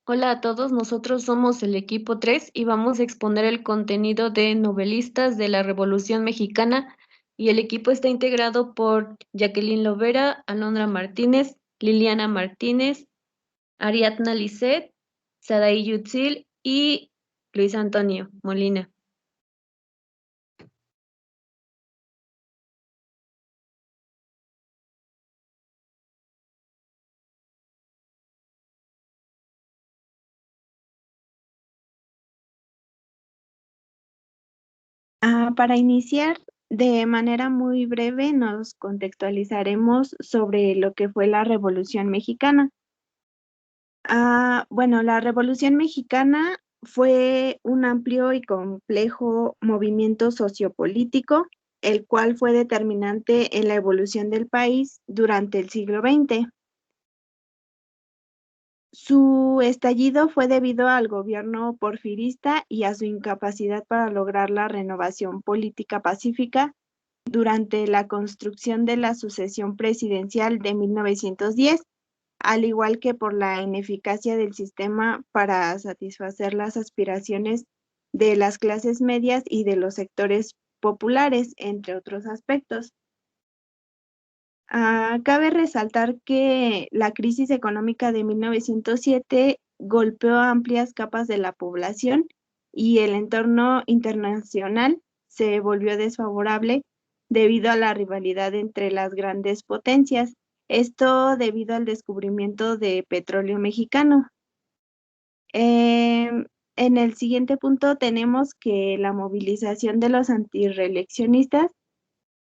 Hola a todos, nosotros somos el equipo 3 y vamos a exponer el contenido de novelistas de la Revolución Mexicana y el equipo está integrado por Jacqueline Lovera, Alondra Martínez, Liliana Martínez, Ariadna Lisset, Sadaí Yutzil y Luis Antonio Molina. Para iniciar, de manera muy breve, nos contextualizaremos sobre lo que fue la Revolución Mexicana. Bueno, la Revolución Mexicana fue un amplio y complejo movimiento sociopolítico, el cual fue determinante en la evolución del país durante el siglo XX. Su estallido fue debido al gobierno porfirista y a su incapacidad para lograr la renovación política pacífica durante la construcción de la sucesión presidencial de 1910, al igual que por la ineficacia del sistema para satisfacer las aspiraciones de las clases medias y de los sectores populares, entre otros aspectos. Cabe resaltar que la crisis económica de 1907 golpeó a amplias capas de la población y el entorno internacional se volvió desfavorable debido a la rivalidad entre las grandes potencias. Esto debido al descubrimiento de petróleo mexicano. En el siguiente punto tenemos que la movilización de los antirreeleccionistas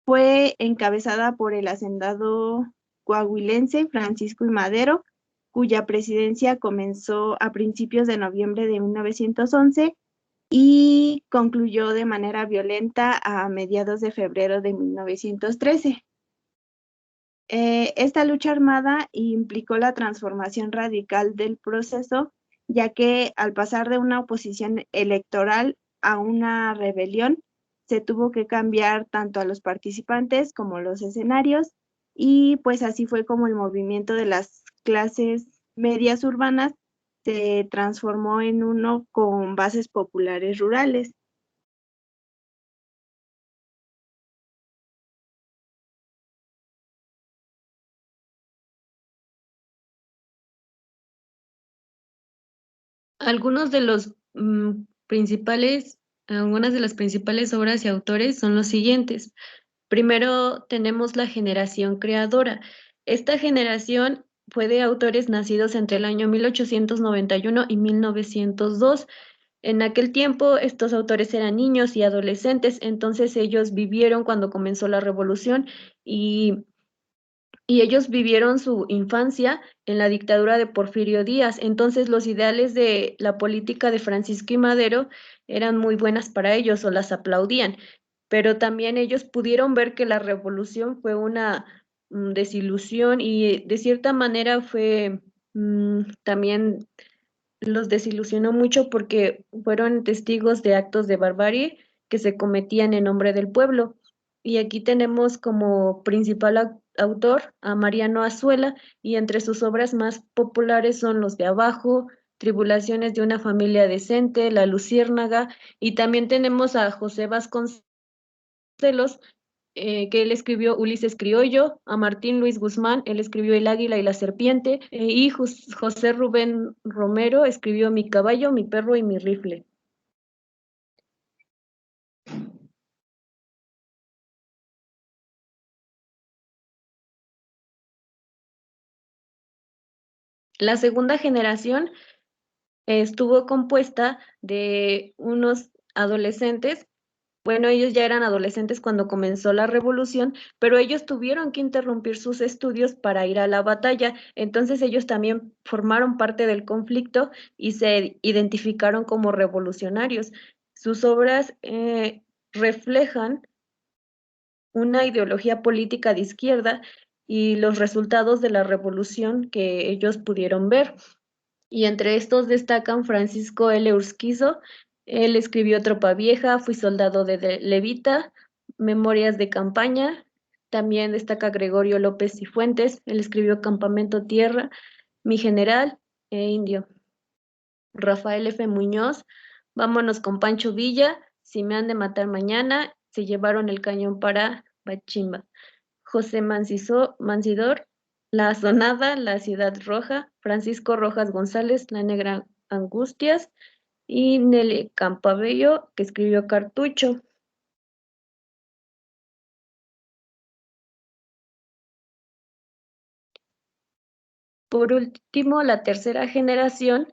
fue encabezada por el hacendado coahuilense Francisco I. Madero, cuya presidencia comenzó a principios de noviembre de 1911 y concluyó de manera violenta a mediados de febrero de 1913. Esta lucha armada implicó la transformación radical del proceso, ya que al pasar de una oposición electoral a una rebelión, se tuvo que cambiar tanto a los participantes como los escenarios, y pues así fue como el movimiento de las clases medias urbanas se transformó en uno con bases populares rurales. Algunos de los algunas de las principales obras y autores son los siguientes. Primero tenemos la generación creadora. Esta generación fue de autores nacidos entre el año 1891 y 1902. En aquel tiempo, estos autores eran niños y adolescentes, entonces ellos vivieron cuando comenzó la revolución y, y ellos vivieron su infancia en la dictadura de Porfirio Díaz. Entonces, los ideales de la política de Francisco y Madero eran muy buenas para ellos o las aplaudían, pero también ellos pudieron ver que la revolución fue una desilusión y de cierta manera fue también los desilusionó mucho porque fueron testigos de actos de barbarie que se cometían en nombre del pueblo. Y aquí tenemos como principal autor a Mariano Azuela y entre sus obras más populares son Los de Abajo, Tribulaciones de una familia decente, La Luciérnaga y también tenemos a José Vasconcelos que él escribió Ulises Criollo, a Martín Luis Guzmán, él escribió El Águila y la Serpiente, y José Rubén Romero escribió Mi caballo, mi perro y mi rifle. La segunda generación estuvo compuesta de unos adolescentes. Bueno, ellos ya eran adolescentes cuando comenzó la revolución, pero ellos tuvieron que interrumpir sus estudios para ir a la batalla. Entonces ellos también formaron parte del conflicto y se identificaron como revolucionarios. Sus obras reflejan una ideología política de izquierda y los resultados de la revolución que ellos pudieron ver. Y entre estos destacan Francisco L. Urquizo, él escribió Tropa Vieja, Fui soldado de Levita, Memorias de campaña, también destaca Gregorio López Cifuentes, él escribió Campamento Tierra, Mi General e Indio. Rafael F. Muñoz, Vámonos con Pancho Villa, Si me han de matar mañana, Se llevaron el cañón para Bachimba. José Mancidor, La Sonada, La Ciudad Roja, Francisco Rojas González, La Negra Angustias, y Nelly Campabello, que escribió Cartucho. Por último, la tercera generación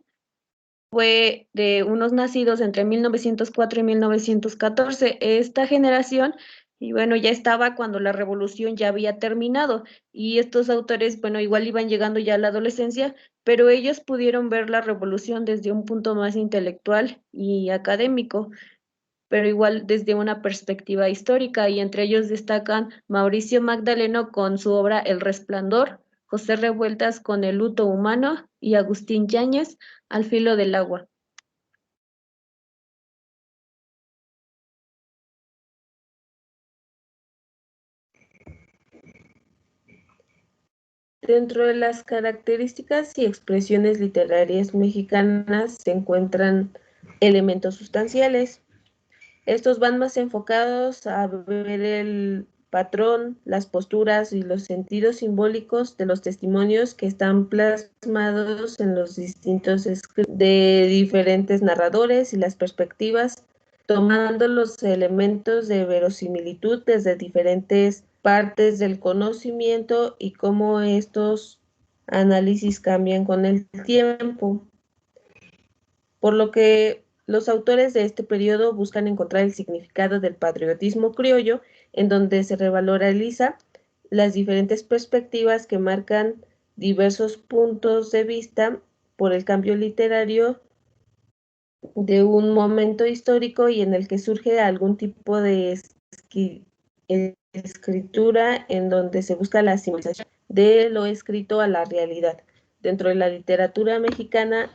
fue de unos nacidos entre 1904 y 1914. Esta generación, y bueno, ya estaba cuando la revolución ya había terminado, y estos autores, bueno, igual iban llegando ya a la adolescencia, pero ellos pudieron ver la revolución desde un punto más intelectual y académico, pero igual desde una perspectiva histórica, y entre ellos destacan Mauricio Magdaleno con su obra El Resplandor, José Revueltas con El luto humano y Agustín Yáñez, Al filo del agua. Dentro de las características y expresiones literarias mexicanas se encuentran elementos sustanciales. Estos van más enfocados a ver el patrón, las posturas y los sentidos simbólicos de los testimonios que están plasmados en los distintos escritos de diferentes narradores y las perspectivas, tomando los elementos de verosimilitud desde diferentes partes del conocimiento y cómo estos análisis cambian con el tiempo. Por lo que los autores de este periodo buscan encontrar el significado del patriotismo criollo, en donde se revaloriza las diferentes perspectivas que marcan diversos puntos de vista por el cambio literario de un momento histórico y en el que surge algún tipo de escritura en donde se busca la asimilación de lo escrito a la realidad. Dentro de la literatura mexicana,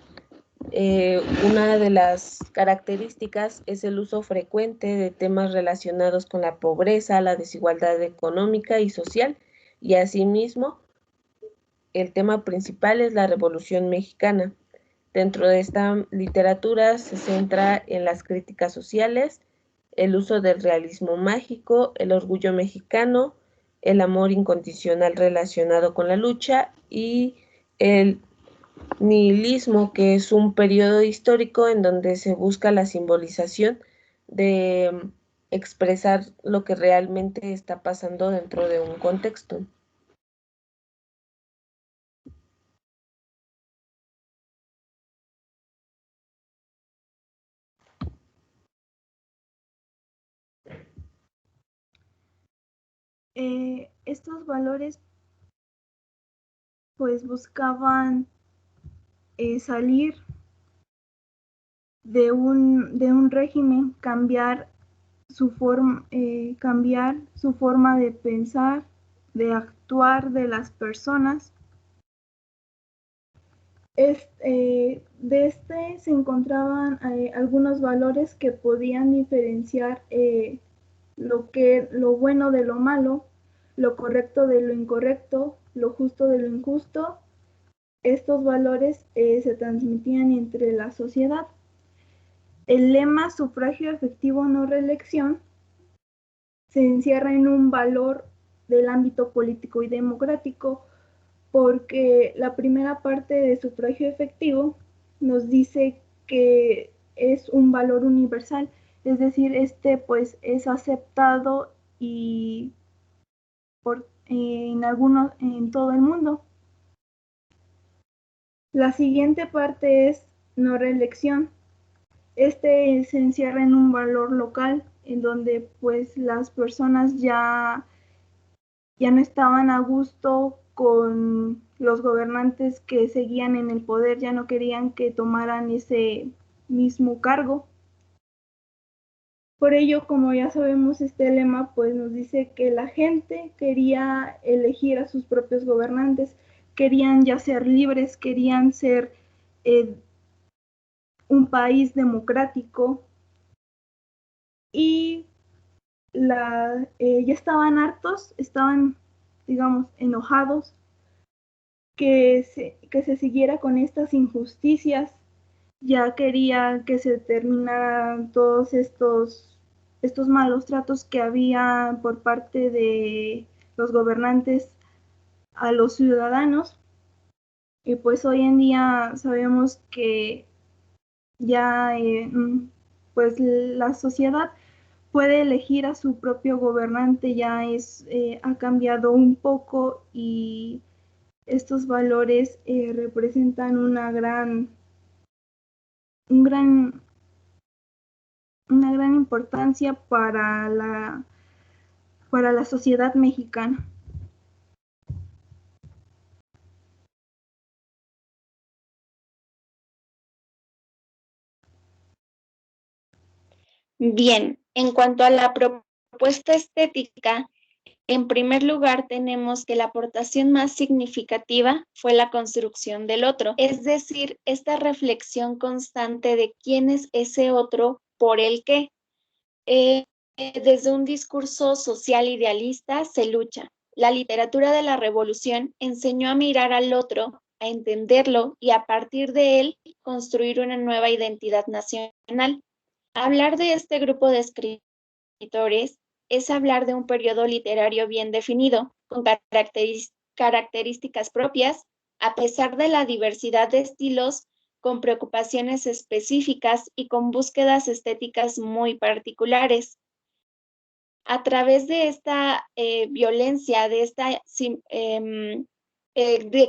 una de las características es el uso frecuente de temas relacionados con la pobreza, la desigualdad económica y social, y asimismo el tema principal es la Revolución Mexicana. Dentro de esta literatura se centra en las críticas sociales, el uso del realismo mágico, el orgullo mexicano, el amor incondicional relacionado con la lucha y el nihilismo, que es un periodo histórico en donde se busca la simbolización de expresar lo que realmente está pasando dentro de un contexto. Estos valores pues buscaban salir de un régimen, cambiar cambiar su forma de pensar, de actuar de las personas. De este se encontraban algunos valores que podían diferenciar lo bueno de lo malo, lo correcto de lo incorrecto, lo justo de lo injusto. Estos valores se transmitían entre la sociedad. El lema sufragio efectivo no reelección se encierra en un valor del ámbito político y democrático, porque la primera parte de sufragio efectivo nos dice que es un valor universal, es decir, pues es aceptado y en todo el mundo. La siguiente parte es no reelección. Se encierra en un valor local, en donde pues las personas ya no estaban a gusto con los gobernantes que seguían en el poder, ya no querían que tomaran ese mismo cargo. Por ello, como ya sabemos, este lema pues nos dice que la gente quería elegir a sus propios gobernantes, querían ya ser libres, querían ser un país democrático y ya estaban hartos, estaban, digamos, enojados que se siguiera con estas injusticias ya quería que se terminaran todos estos malos tratos que había por parte de los gobernantes a los ciudadanos. Y pues hoy en día sabemos que ya pues la sociedad puede elegir a su propio gobernante, ya ha cambiado un poco y estos valores representan una gran importancia para la sociedad mexicana. Bien, en cuanto a la propuesta estética, en primer lugar tenemos que la aportación más significativa fue la construcción del otro, es decir, esta reflexión constante de quién es ese otro por el qué. Desde un discurso social idealista se lucha. La literatura de la Revolución enseñó a mirar al otro, a entenderlo y a partir de él construir una nueva identidad nacional. Hablar de este grupo de escritores es hablar de un periodo literario bien definido, con características propias, a pesar de la diversidad de estilos, con preocupaciones específicas y con búsquedas estéticas muy particulares. A través de esta violencia, de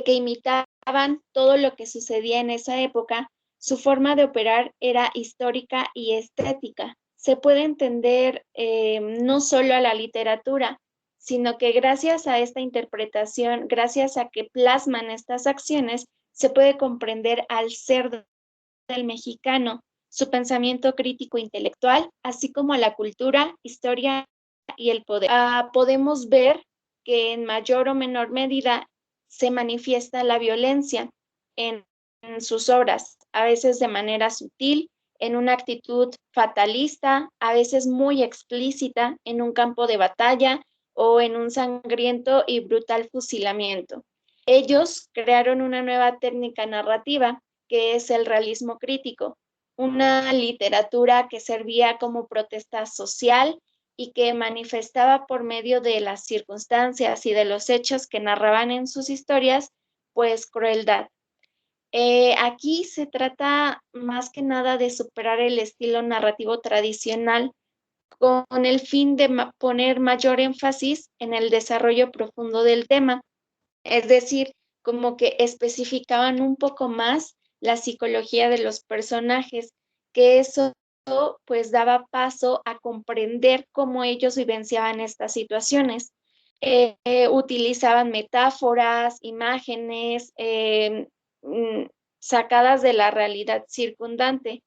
que imitaban todo lo que sucedía en esa época, su forma de operar era histórica y estética. Se puede entender no solo a la literatura, sino que gracias a esta interpretación, gracias a que plasman estas acciones, se puede comprender al ser del mexicano, su pensamiento crítico intelectual, así como la cultura, historia y el poder. Podemos ver que en mayor o menor medida se manifiesta la violencia en sus obras, a veces de manera sutil, en una actitud fatalista, a veces muy explícita en un campo de batalla o en un sangriento y brutal fusilamiento. Ellos crearon una nueva técnica narrativa que es el realismo crítico, una literatura que servía como protesta social y que manifestaba por medio de las circunstancias y de los hechos que narraban en sus historias, pues crueldad. Aquí se trata más que nada de superar el estilo narrativo tradicional con el fin de poner mayor énfasis en el desarrollo profundo del tema, es decir, como que especificaban un poco más la psicología de los personajes, que eso pues daba paso a comprender cómo ellos vivenciaban estas situaciones. Utilizaban metáforas, imágenes sacadas de la realidad circundante.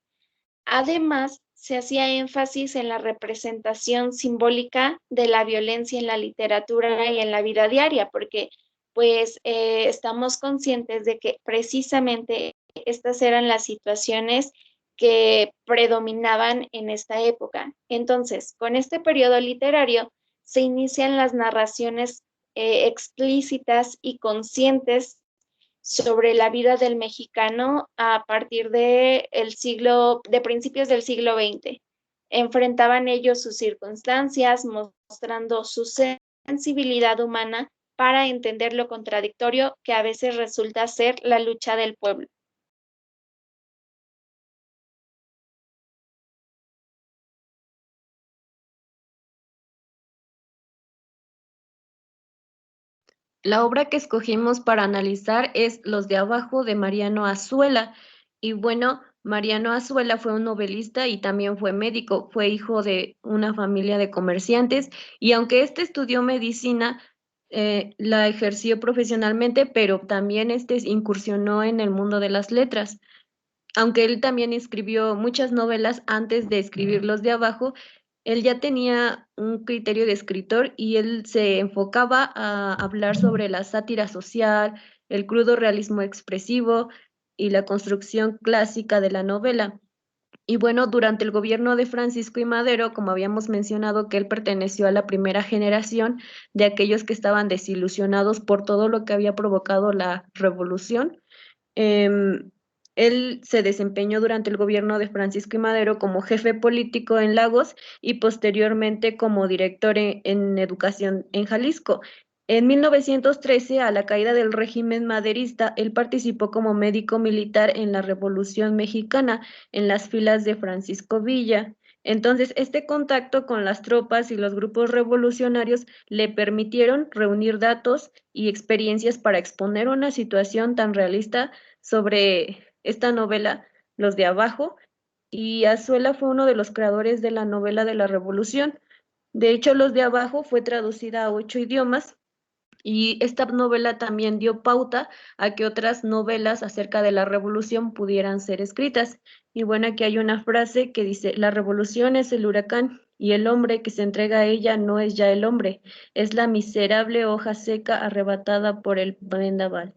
Además, se hacía énfasis en la representación simbólica de la violencia en la literatura y en la vida diaria, porque pues estamos conscientes de que precisamente estas eran las situaciones que predominaban en esta época. Entonces, con este periodo literario se inician las narraciones explícitas y conscientes sobre la vida del mexicano a partir de principios del siglo XX. Enfrentaban ellos sus circunstancias, mostrando su sensibilidad humana para entender lo contradictorio que a veces resulta ser la lucha del pueblo. La obra que escogimos para analizar es Los de Abajo de Mariano Azuela. Y bueno, Mariano Azuela fue un novelista y también fue médico, fue hijo de una familia de comerciantes y aunque estudió medicina, la ejerció profesionalmente, pero también incursionó en el mundo de las letras. Aunque él también escribió muchas novelas antes de escribir Los de Abajo, él ya tenía un criterio de escritor y él se enfocaba a hablar sobre la sátira social, el crudo realismo expresivo y la construcción clásica de la novela. Y bueno, durante el gobierno de Francisco I. Madero, como habíamos mencionado, que él perteneció a la primera generación de aquellos que estaban desilusionados por todo lo que había provocado la revolución, Él se desempeñó durante el gobierno de Francisco I. Madero como jefe político en Lagos y posteriormente como director en educación en Jalisco. En 1913, a la caída del régimen maderista, él participó como médico militar en la Revolución Mexicana, en las filas de Francisco Villa. Entonces, este contacto con las tropas y los grupos revolucionarios le permitieron reunir datos y experiencias para exponer una situación tan realista sobre esta novela, Los de Abajo, y Azuela fue uno de los creadores de la novela de la Revolución. De hecho, Los de Abajo fue traducida a 8 idiomas y esta novela también dio pauta a que otras novelas acerca de la revolución pudieran ser escritas. Y bueno, aquí hay una frase que dice, la revolución es el huracán y el hombre que se entrega a ella no es ya el hombre, es la miserable hoja seca arrebatada por el vendaval.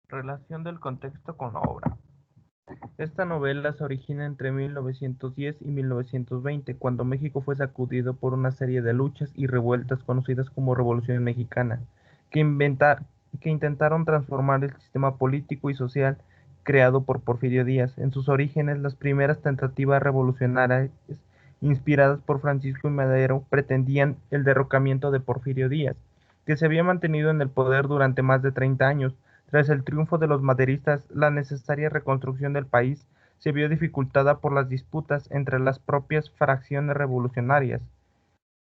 Relación del contexto con la obra. Esta novela se origina entre 1910 y 1920, cuando México fue sacudido por una serie de luchas y revueltas conocidas como Revolución Mexicana, que intentaron transformar el sistema político y social creado por Porfirio Díaz. En sus orígenes, las primeras tentativas revolucionarias, inspiradas por Francisco I. Madero, pretendían el derrocamiento de Porfirio Díaz, que se había mantenido en el poder durante más de 30 años. Tras el triunfo de los maderistas, la necesaria reconstrucción del país se vio dificultada por las disputas entre las propias fracciones revolucionarias.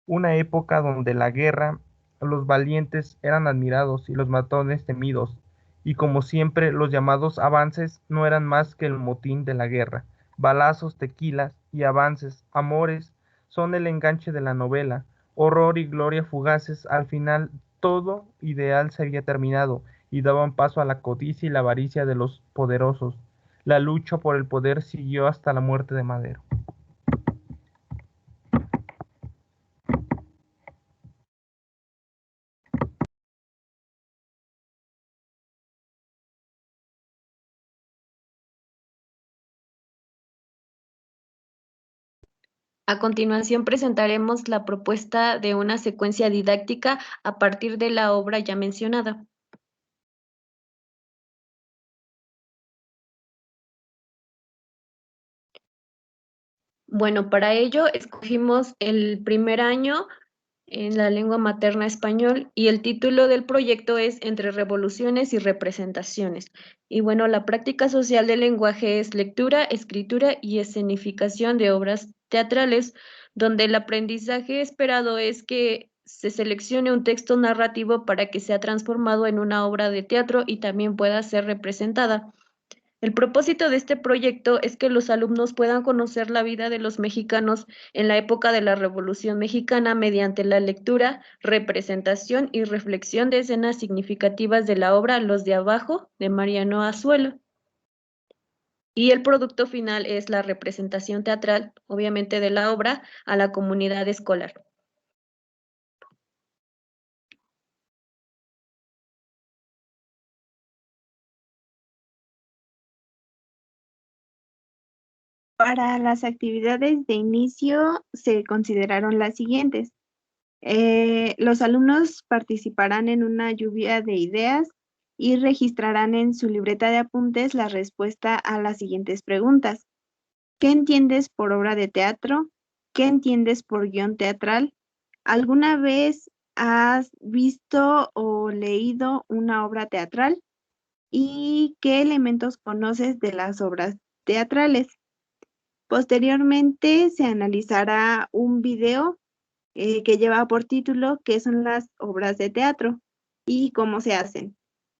Una época donde la guerra, los valientes eran admirados y los matones temidos, y como siempre los llamados avances no eran más que el motín de la guerra. Balazos, tequilas y avances, amores, son el enganche de la novela. Horror y gloria fugaces, al final todo ideal se había terminado y daban paso a la codicia y la avaricia de los poderosos. La lucha por el poder siguió hasta la muerte de Madero. A continuación presentaremos la propuesta de una secuencia didáctica a partir de la obra ya mencionada. Bueno, para ello escogimos el primer año en la lengua materna español y el título del proyecto es Entre revoluciones y representaciones. Y bueno, la práctica social del lenguaje es lectura, escritura y escenificación de obras teatrales, donde el aprendizaje esperado es que se seleccione un texto narrativo para que sea transformado en una obra de teatro y también pueda ser representada. El propósito de este proyecto es que los alumnos puedan conocer la vida de los mexicanos en la época de la Revolución Mexicana mediante la lectura, representación y reflexión de escenas significativas de la obra Los de Abajo de Mariano Azuelo. Y el producto final es la representación teatral, obviamente de la obra, a la comunidad escolar. Para las actividades de inicio se consideraron las siguientes. Los alumnos participarán en una lluvia de ideas y registrarán en su libreta de apuntes la respuesta a las siguientes preguntas. ¿Qué entiendes por obra de teatro? ¿Qué entiendes por guión teatral? ¿Alguna vez has visto o leído una obra teatral? ¿Y qué elementos conoces de las obras teatrales? Posteriormente se analizará un video que lleva por título ¿Qué son las obras de teatro y cómo se hacen?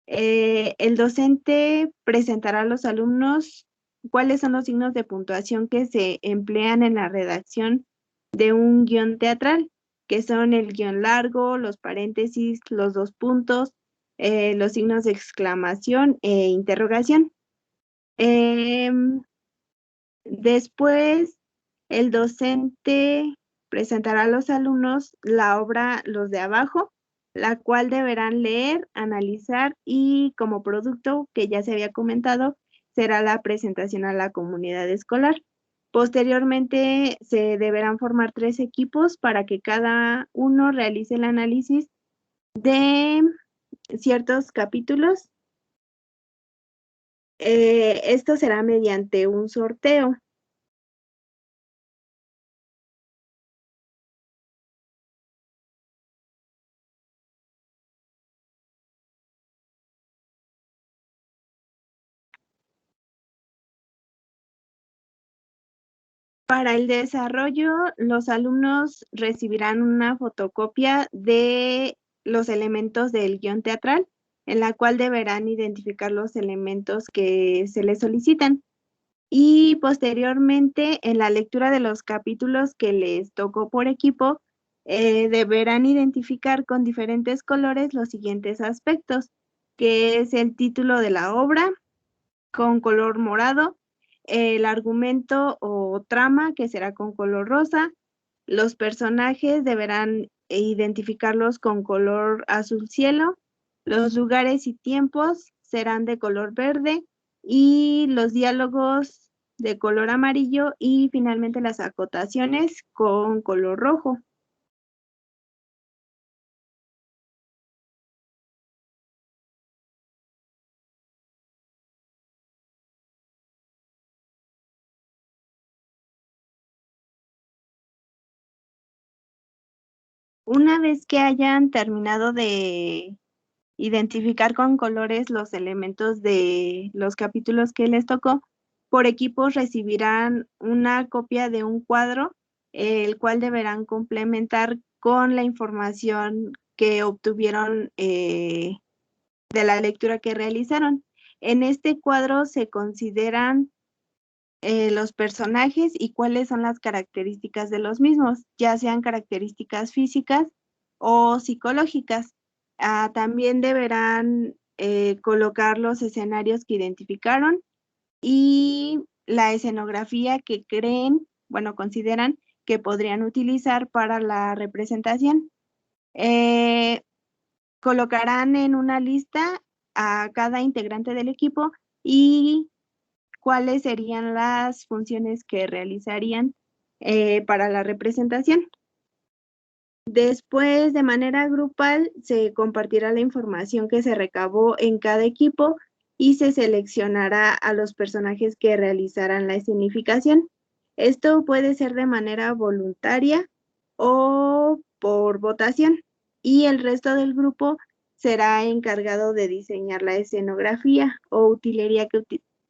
El docente presentará a los alumnos cuáles son los signos de puntuación que se emplean en la redacción de un guión teatral, que son el guión largo, los paréntesis, los dos puntos, los signos de exclamación e interrogación. Después, el docente presentará a los alumnos la obra Los de Abajo, la cual deberán leer, analizar y como producto que ya se había comentado, será la presentación a la comunidad escolar. Posteriormente se deberán formar 3 equipos para que cada uno realice el análisis de ciertos capítulos. Esto será mediante un sorteo. Para el desarrollo, los alumnos recibirán una fotocopia de los elementos del guión teatral, en la cual deberán identificar los elementos que se les solicitan. Y posteriormente, en la lectura de los capítulos que les tocó por equipo, deberán identificar con diferentes colores los siguientes aspectos, que es el título de la obra con color morado, el argumento o trama, que será con color rosa. Los personajes deberán identificarlos con color azul cielo. Los lugares y tiempos serán de color verde y los diálogos de color amarillo y finalmente las acotaciones con color rojo. Una vez que hayan terminado de identificar con colores los elementos de los capítulos que les tocó, por equipos recibirán una copia de un cuadro, el cual deberán complementar con la información que obtuvieron de la lectura que realizaron. En este cuadro se consideran los personajes y cuáles son las características de los mismos, ya sean características físicas o psicológicas. También deberán colocar los escenarios que identificaron y la escenografía que creen, bueno, consideran que podrían utilizar para la representación. Colocarán en una lista a cada integrante del equipo y cuáles serían las funciones que realizarían para la representación. Después, de manera grupal, se compartirá la información que se recabó en cada equipo y se seleccionará a los personajes que realizarán la escenificación. Esto puede ser de manera voluntaria o por votación, y el resto del grupo será encargado de diseñar la escenografía o utilería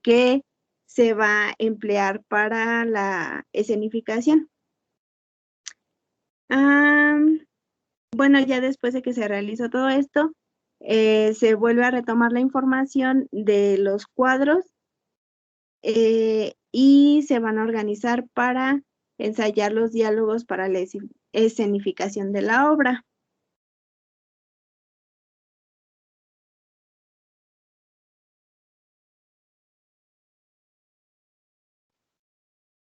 que se va a emplear para la escenificación. Bueno, ya después de que se realizó todo esto, se vuelve a retomar la información de los cuadros y se van a organizar para ensayar los diálogos para la escenificación de la obra.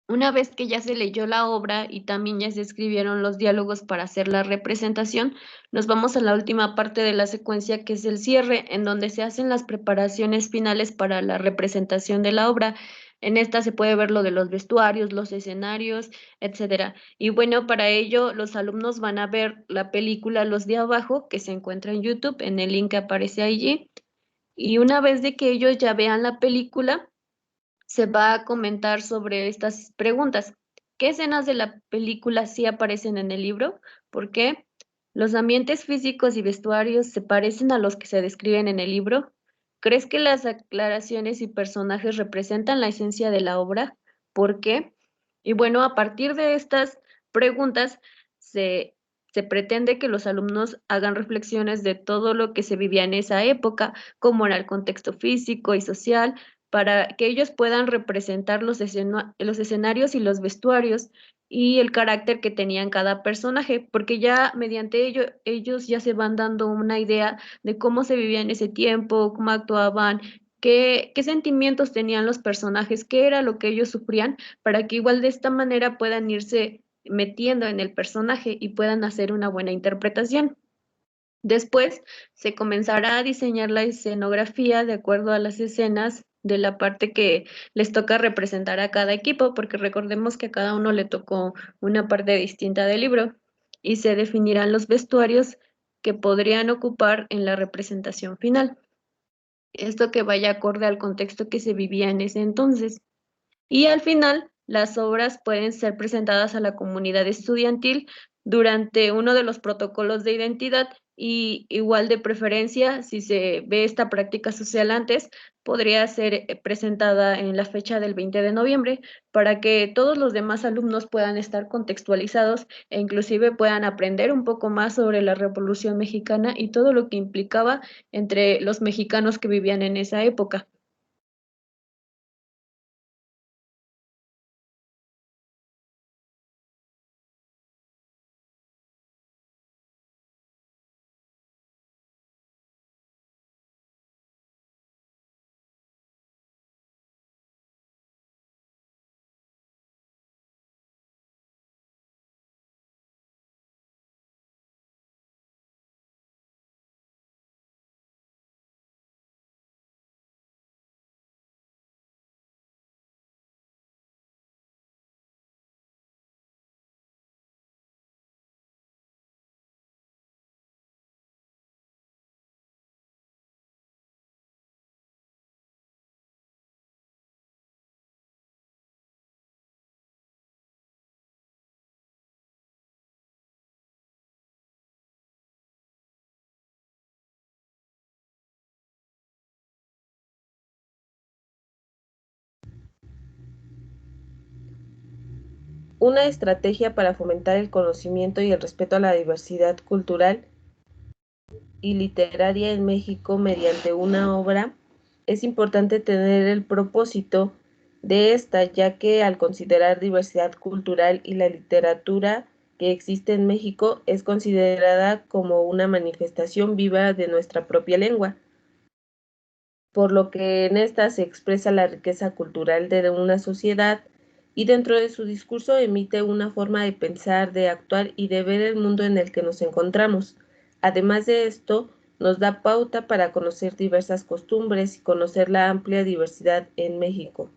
Una vez que ya se leyó la obra y también ya se escribieron los diálogos para hacer la representación, nos vamos a la última parte de la secuencia, que es el cierre, en donde se hacen las preparaciones finales para la representación de la obra. En esta se puede ver lo de los vestuarios, los escenarios, etcétera. Y bueno, para ello los alumnos van a ver la película Los de Abajo, que se encuentra en YouTube, en el link que aparece allí. Y una vez de que ellos ya vean la película, se va a comentar sobre estas preguntas. ¿Qué escenas de la película sí aparecen en el libro? ¿Por qué? ¿Los ambientes físicos y vestuarios se parecen a los que se describen en el libro? ¿Crees que las aclaraciones y personajes representan la esencia de la obra? ¿Por qué? Y bueno, a partir de estas preguntas se pretende que los alumnos hagan reflexiones de todo lo que se vivía en esa época, cómo era el contexto físico y social, para que ellos puedan representar los escenarios y los vestuarios y el carácter que tenían cada personaje, porque ya mediante ellos ya se van dando una idea de cómo se vivía en ese tiempo, cómo actuaban, qué sentimientos tenían los personajes, qué era lo que ellos sufrían, para que igual de esta manera puedan irse metiendo en el personaje y puedan hacer una buena interpretación. Después se comenzará a diseñar la escenografía de acuerdo a las escenas de la parte que les toca representar a cada equipo, porque recordemos que a cada uno le tocó una parte distinta del libro y se definirán los vestuarios que podrían ocupar en la representación final. Esto que vaya acorde al contexto que se vivía en ese entonces. Y al final, las obras pueden ser presentadas a la comunidad estudiantil durante uno de los protocolos de identidad y igual de preferencia, si se ve esta práctica social antes, podría ser presentada en la fecha del 20 de noviembre para que todos los demás alumnos puedan estar contextualizados e inclusive puedan aprender un poco más sobre la Revolución Mexicana y todo lo que implicaba entre los mexicanos que vivían en esa época. Una estrategia para fomentar el conocimiento y el respeto a la diversidad cultural y literaria en México mediante una obra, es importante tener el propósito de esta, ya que al considerar diversidad cultural y la literatura que existe en México es considerada como una manifestación viva de nuestra propia lengua, por lo que en esta se expresa la riqueza cultural de una sociedad y dentro de su discurso emite una forma de pensar, de actuar y de ver el mundo en el que nos encontramos. Además de esto, nos da pauta para conocer diversas costumbres y conocer la amplia diversidad en México.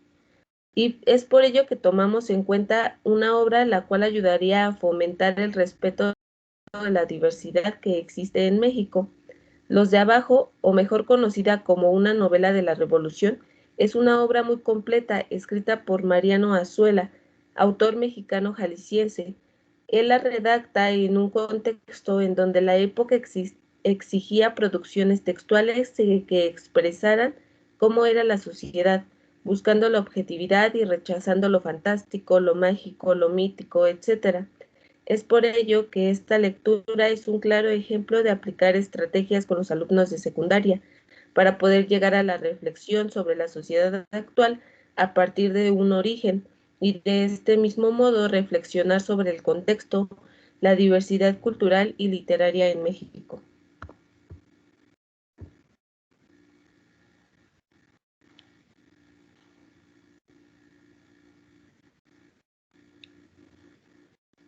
Y es por ello que tomamos en cuenta una obra la cual ayudaría a fomentar el respeto de la diversidad que existe en México. Los de abajo, o mejor conocida como una novela de la Revolución, es una obra muy completa escrita por Mariano Azuela, autor mexicano jalisciense. Él la redacta en un contexto en donde la época exigía producciones textuales que expresaran cómo era la sociedad, buscando la objetividad y rechazando lo fantástico, lo mágico, lo mítico, etc. Es por ello que esta lectura es un claro ejemplo de aplicar estrategias con los alumnos de secundaria para poder llegar a la reflexión sobre la sociedad actual a partir de un origen y de este mismo modo reflexionar sobre el contexto, la diversidad cultural y literaria en México.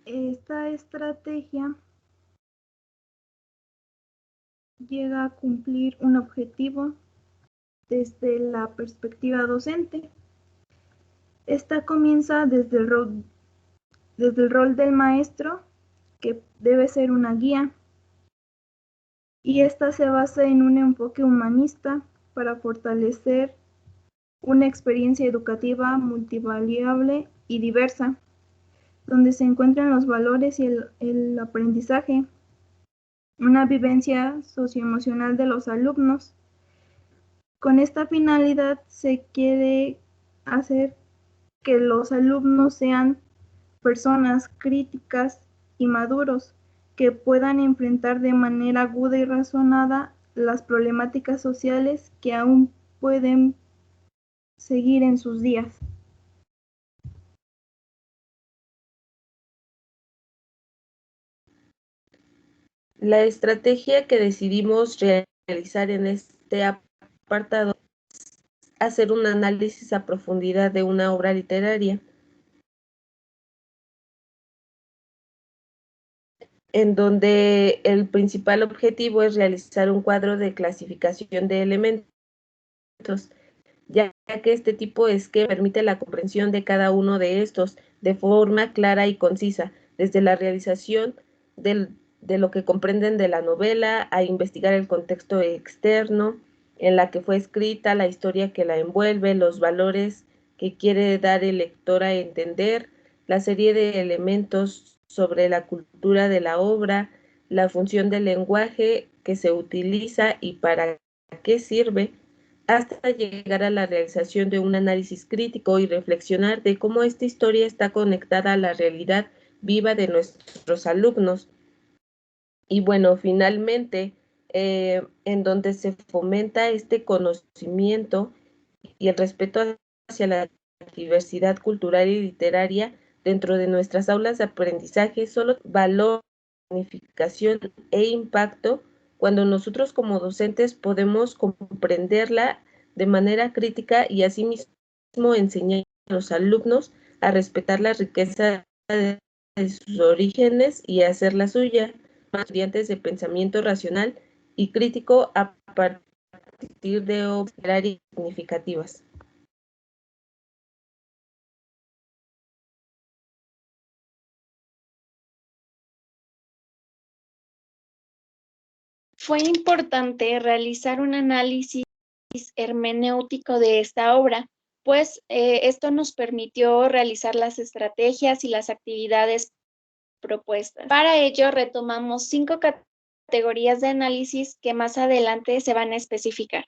Esta estrategia llega a cumplir un objetivo desde la perspectiva docente. Esta comienza desde el rol del maestro, que debe ser una guía, y esta se basa en un enfoque humanista para fortalecer una experiencia educativa multivariable y diversa, donde se encuentran los valores y el aprendizaje, una vivencia socioemocional de los alumnos. Con esta finalidad se quiere hacer que los alumnos sean personas críticas y maduros que puedan enfrentar de manera aguda y razonada las problemáticas sociales que aún pueden seguir en sus días. La estrategia que decidimos realizar en este apartado es hacer un análisis a profundidad de una obra literaria, en donde el principal objetivo es realizar un cuadro de clasificación de elementos, ya que este tipo de esquema permite la comprensión de cada uno de estos de forma clara y concisa, desde la realización de lo que comprenden de la novela, a investigar el contexto externo en la que fue escrita, la historia que la envuelve, los valores que quiere dar el lector a entender, la serie de elementos sobre la cultura de la obra, la función del lenguaje que se utiliza y para qué sirve, hasta llegar a la realización de un análisis crítico y reflexionar de cómo esta historia está conectada a la realidad viva de nuestros alumnos. Y bueno, finalmente, en donde se fomenta este conocimiento y el respeto hacia la diversidad cultural y literaria dentro de nuestras aulas de aprendizaje, solo valor, significación e impacto cuando nosotros como docentes podemos comprenderla de manera crítica y asimismo enseñar a los alumnos a respetar la riqueza de sus orígenes y a hacerla suya, estudiantes de pensamiento racional y crítico a partir de obras significativas. Fue importante realizar un análisis hermenéutico de esta obra, pues esto nos permitió realizar las estrategias y las actividades propuestas. Para ello retomamos 5 categorías de análisis que más adelante se van a especificar.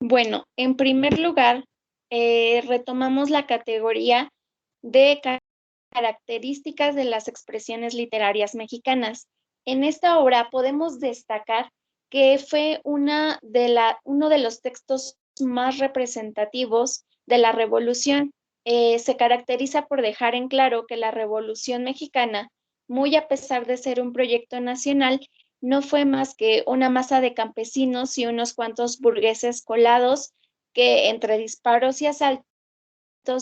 Bueno, en primer lugar, retomamos la categoría de características de las expresiones literarias mexicanas. En esta obra podemos destacar que fue uno de los textos más representativos de la Revolución. Se caracteriza por dejar en claro que la Revolución Mexicana, muy a pesar de ser un proyecto nacional, no fue más que una masa de campesinos y unos cuantos burgueses colados que entre disparos y asaltos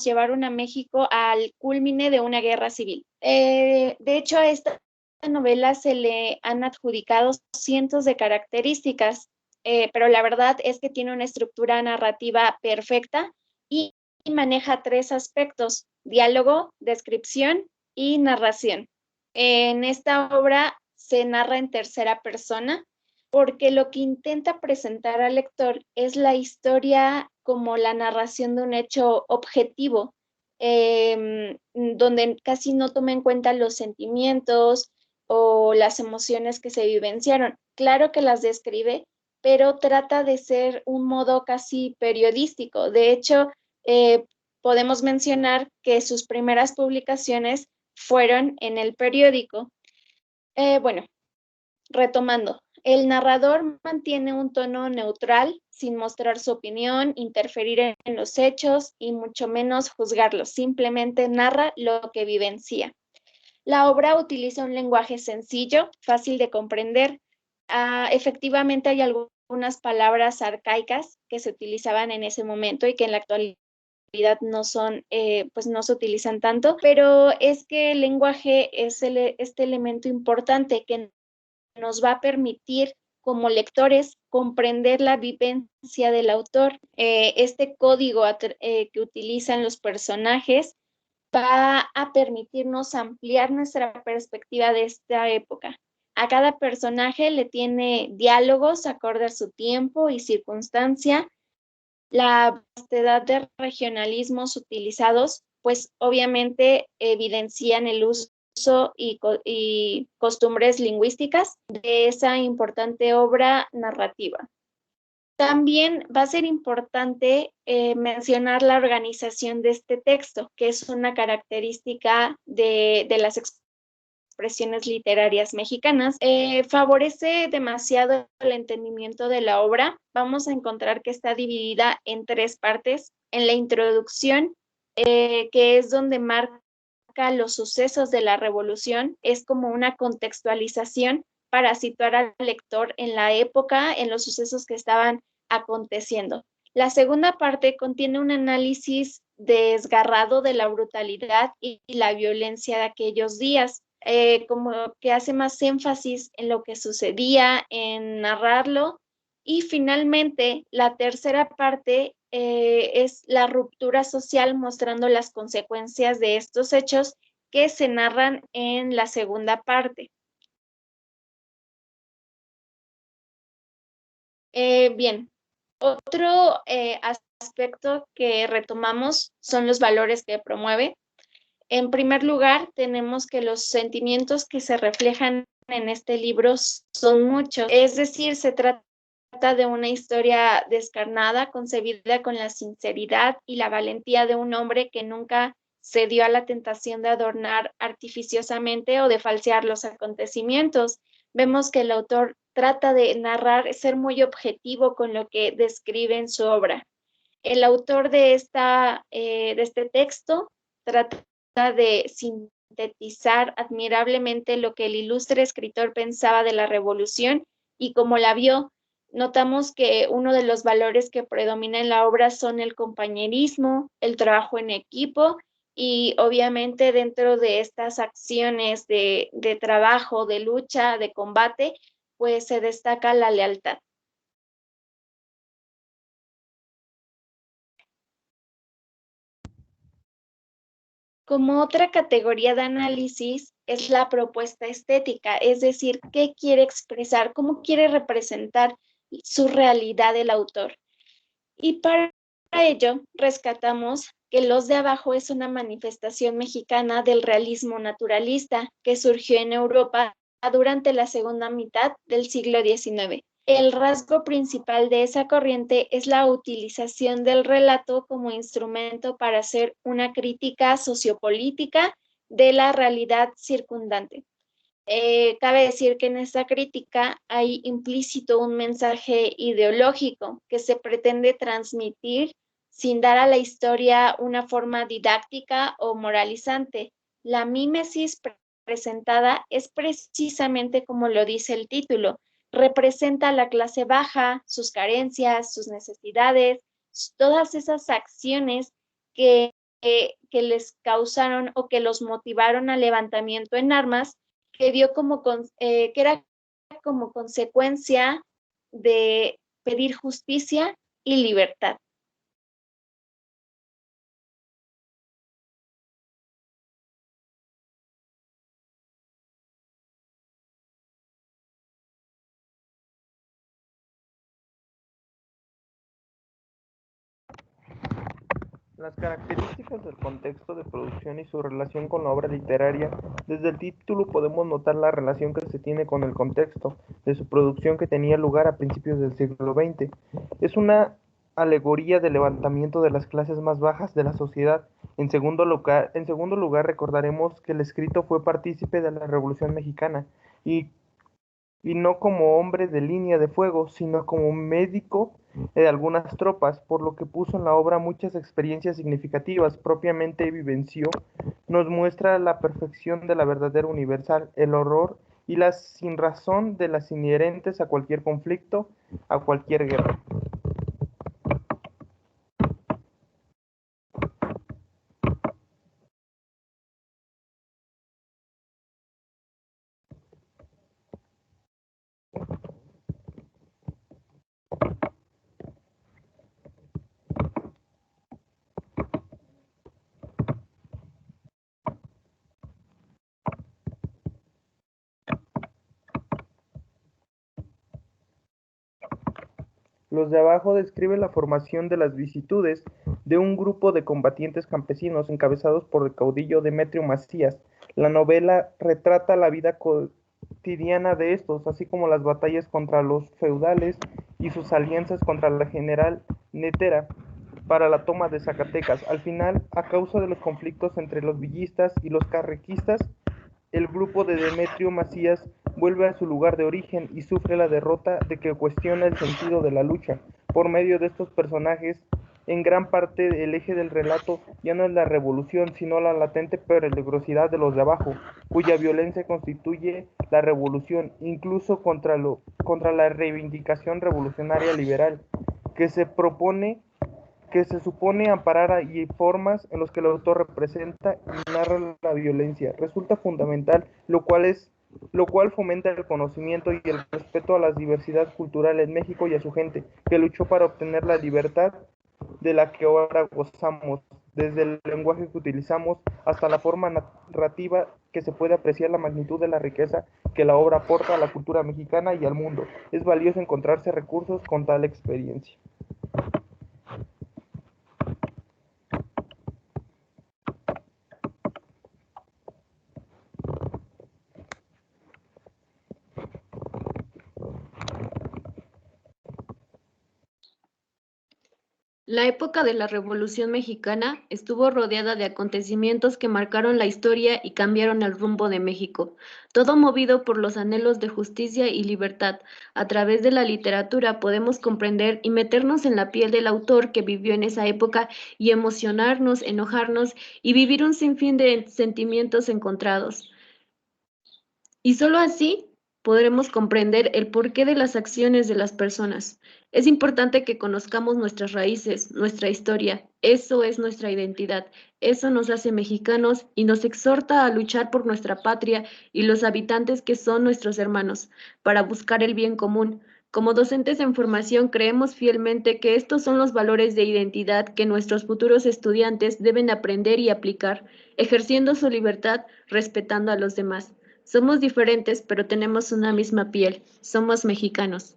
llevaron a México al culmine de una guerra civil. De hecho, a esta novela se le han adjudicado cientos de características, pero la verdad es que tiene una estructura narrativa perfecta y maneja 3 aspectos: diálogo, descripción y narración. En esta obra se narra en tercera persona, porque lo que intenta presentar al lector es la historia como la narración de un hecho objetivo, donde casi no toma en cuenta los sentimientos o las emociones que se vivenciaron. Claro que las describe, pero trata de ser un modo casi periodístico. De hecho, podemos mencionar que sus primeras publicaciones fueron en el periódico. Bueno, retomando, el narrador mantiene un tono neutral, sin mostrar su opinión, interferir en los hechos y mucho menos juzgarlos. Simplemente narra lo que vivencia. La obra utiliza un lenguaje sencillo, fácil de comprender. Efectivamente hay algunas palabras arcaicas que se utilizaban en ese momento y que en la actualidad no son, pues no se utilizan tanto, pero es que el lenguaje es este elemento importante que nos va a permitir como lectores comprender la vivencia del autor. Este código que utilizan los personajes va a permitirnos ampliar nuestra perspectiva de esta época. A cada personaje le tiene diálogos acorde a su tiempo y circunstancia. La vastedad de regionalismos utilizados, pues obviamente evidencian el uso y costumbres lingüísticas de esa importante obra narrativa. También va a ser importante mencionar la organización de este texto, que es una característica de las expresiones literarias mexicanas. Favorece demasiado el entendimiento de la obra. Vamos a encontrar que está dividida en 3 partes. En la introducción, que es donde marca los sucesos de la Revolución, es como una contextualización para situar al lector en la época, en los sucesos que estaban aconteciendo. La segunda parte contiene un análisis desgarrado de la brutalidad y la violencia de aquellos días, como que hace más énfasis en lo que sucedía, en narrarlo. Y finalmente, la tercera parte es la ruptura social, mostrando las consecuencias de estos hechos que se narran en la segunda parte. Bien, otro aspecto que retomamos son los valores que promueve. En primer lugar, tenemos que los sentimientos que se reflejan en este libro son muchos, es decir, se trata de una historia descarnada, concebida con la sinceridad y la valentía de un hombre que nunca cedió a la tentación de adornar artificiosamente o de falsear los acontecimientos. Vemos que el autor trata de narrar, ser muy objetivo con lo que describe en su obra. El autor de este texto trata de sintetizar admirablemente lo que el ilustre escritor pensaba de la revolución y cómo la vio. Notamos que uno de los valores que predomina en la obra son el compañerismo, el trabajo en equipo y obviamente dentro de estas acciones de trabajo, de lucha, de combate, pues se destaca la lealtad. Como otra categoría de análisis es la propuesta estética, es decir, qué quiere expresar, cómo quiere representar su realidad el autor. Y para ello rescatamos que Los de Abajo es una manifestación mexicana del realismo naturalista que surgió en Europa durante la segunda mitad del siglo XIX. El rasgo principal de esa corriente es la utilización del relato como instrumento para hacer una crítica sociopolítica de la realidad circundante. Cabe decir que en esta crítica hay implícito un mensaje ideológico que se pretende transmitir sin dar a la historia una forma didáctica o moralizante. La mímesis presentada es precisamente como lo dice el título, representa a la clase baja, sus carencias, sus necesidades, todas esas acciones que les causaron o que los motivaron al levantamiento en armas, que era como consecuencia de pedir justicia y libertad. Las características del contexto de producción y su relación con la obra literaria. Desde el título podemos notar la relación que se tiene con el contexto de su producción que tenía lugar a principios del siglo XX. Es una alegoría del levantamiento de las clases más bajas de la sociedad. En segundo lugar, recordaremos que el escrito fue partícipe de la Revolución Mexicana y no como hombre de línea de fuego, sino como médico de algunas tropas, por lo que puso en la obra muchas experiencias significativas, propiamente vivenció, nos muestra la perfección de la verdadera universal, el horror y la sinrazón de las inherentes a cualquier conflicto, a cualquier guerra. Los de Abajo describe la formación de las vicisitudes de un grupo de combatientes campesinos encabezados por el caudillo Demetrio Macías. La novela retrata la vida cotidiana de estos, así como las batallas contra los feudales y sus alianzas contra la general Netera para la toma de Zacatecas. Al final, a causa de los conflictos entre los villistas y los carrequistas, el grupo de Demetrio Macías vuelve a su lugar de origen y sufre la derrota de que cuestiona el sentido de la lucha. Por medio de estos personajes, en gran parte el eje del relato ya no es la revolución, sino la latente peligrosidad de los de abajo, cuya violencia constituye la revolución, incluso contra la reivindicación revolucionaria liberal, que se supone amparar y formas en los que el autor representa y narra la violencia. Resulta fundamental, lo cual fomenta el conocimiento y el respeto a la diversidad cultural en México y a su gente, que luchó para obtener la libertad de la que ahora gozamos, desde el lenguaje que utilizamos hasta la forma narrativa, que se puede apreciar la magnitud de la riqueza que la obra aporta a la cultura mexicana y al mundo. Es valioso encontrarse recursos con tal experiencia. La época de la Revolución Mexicana estuvo rodeada de acontecimientos que marcaron la historia y cambiaron el rumbo de México, todo movido por los anhelos de justicia y libertad. A través de la literatura podemos comprender y meternos en la piel del autor que vivió en esa época y emocionarnos, enojarnos y vivir un sinfín de sentimientos encontrados. Y solo así podremos comprender el porqué de las acciones de las personas. Es importante que conozcamos nuestras raíces, nuestra historia. Eso es nuestra identidad. Eso nos hace mexicanos y nos exhorta a luchar por nuestra patria y los habitantes que son nuestros hermanos, para buscar el bien común. Como docentes en formación, creemos fielmente que estos son los valores de identidad que nuestros futuros estudiantes deben aprender y aplicar, ejerciendo su libertad, respetando a los demás. Somos diferentes, pero tenemos una misma piel. Somos mexicanos.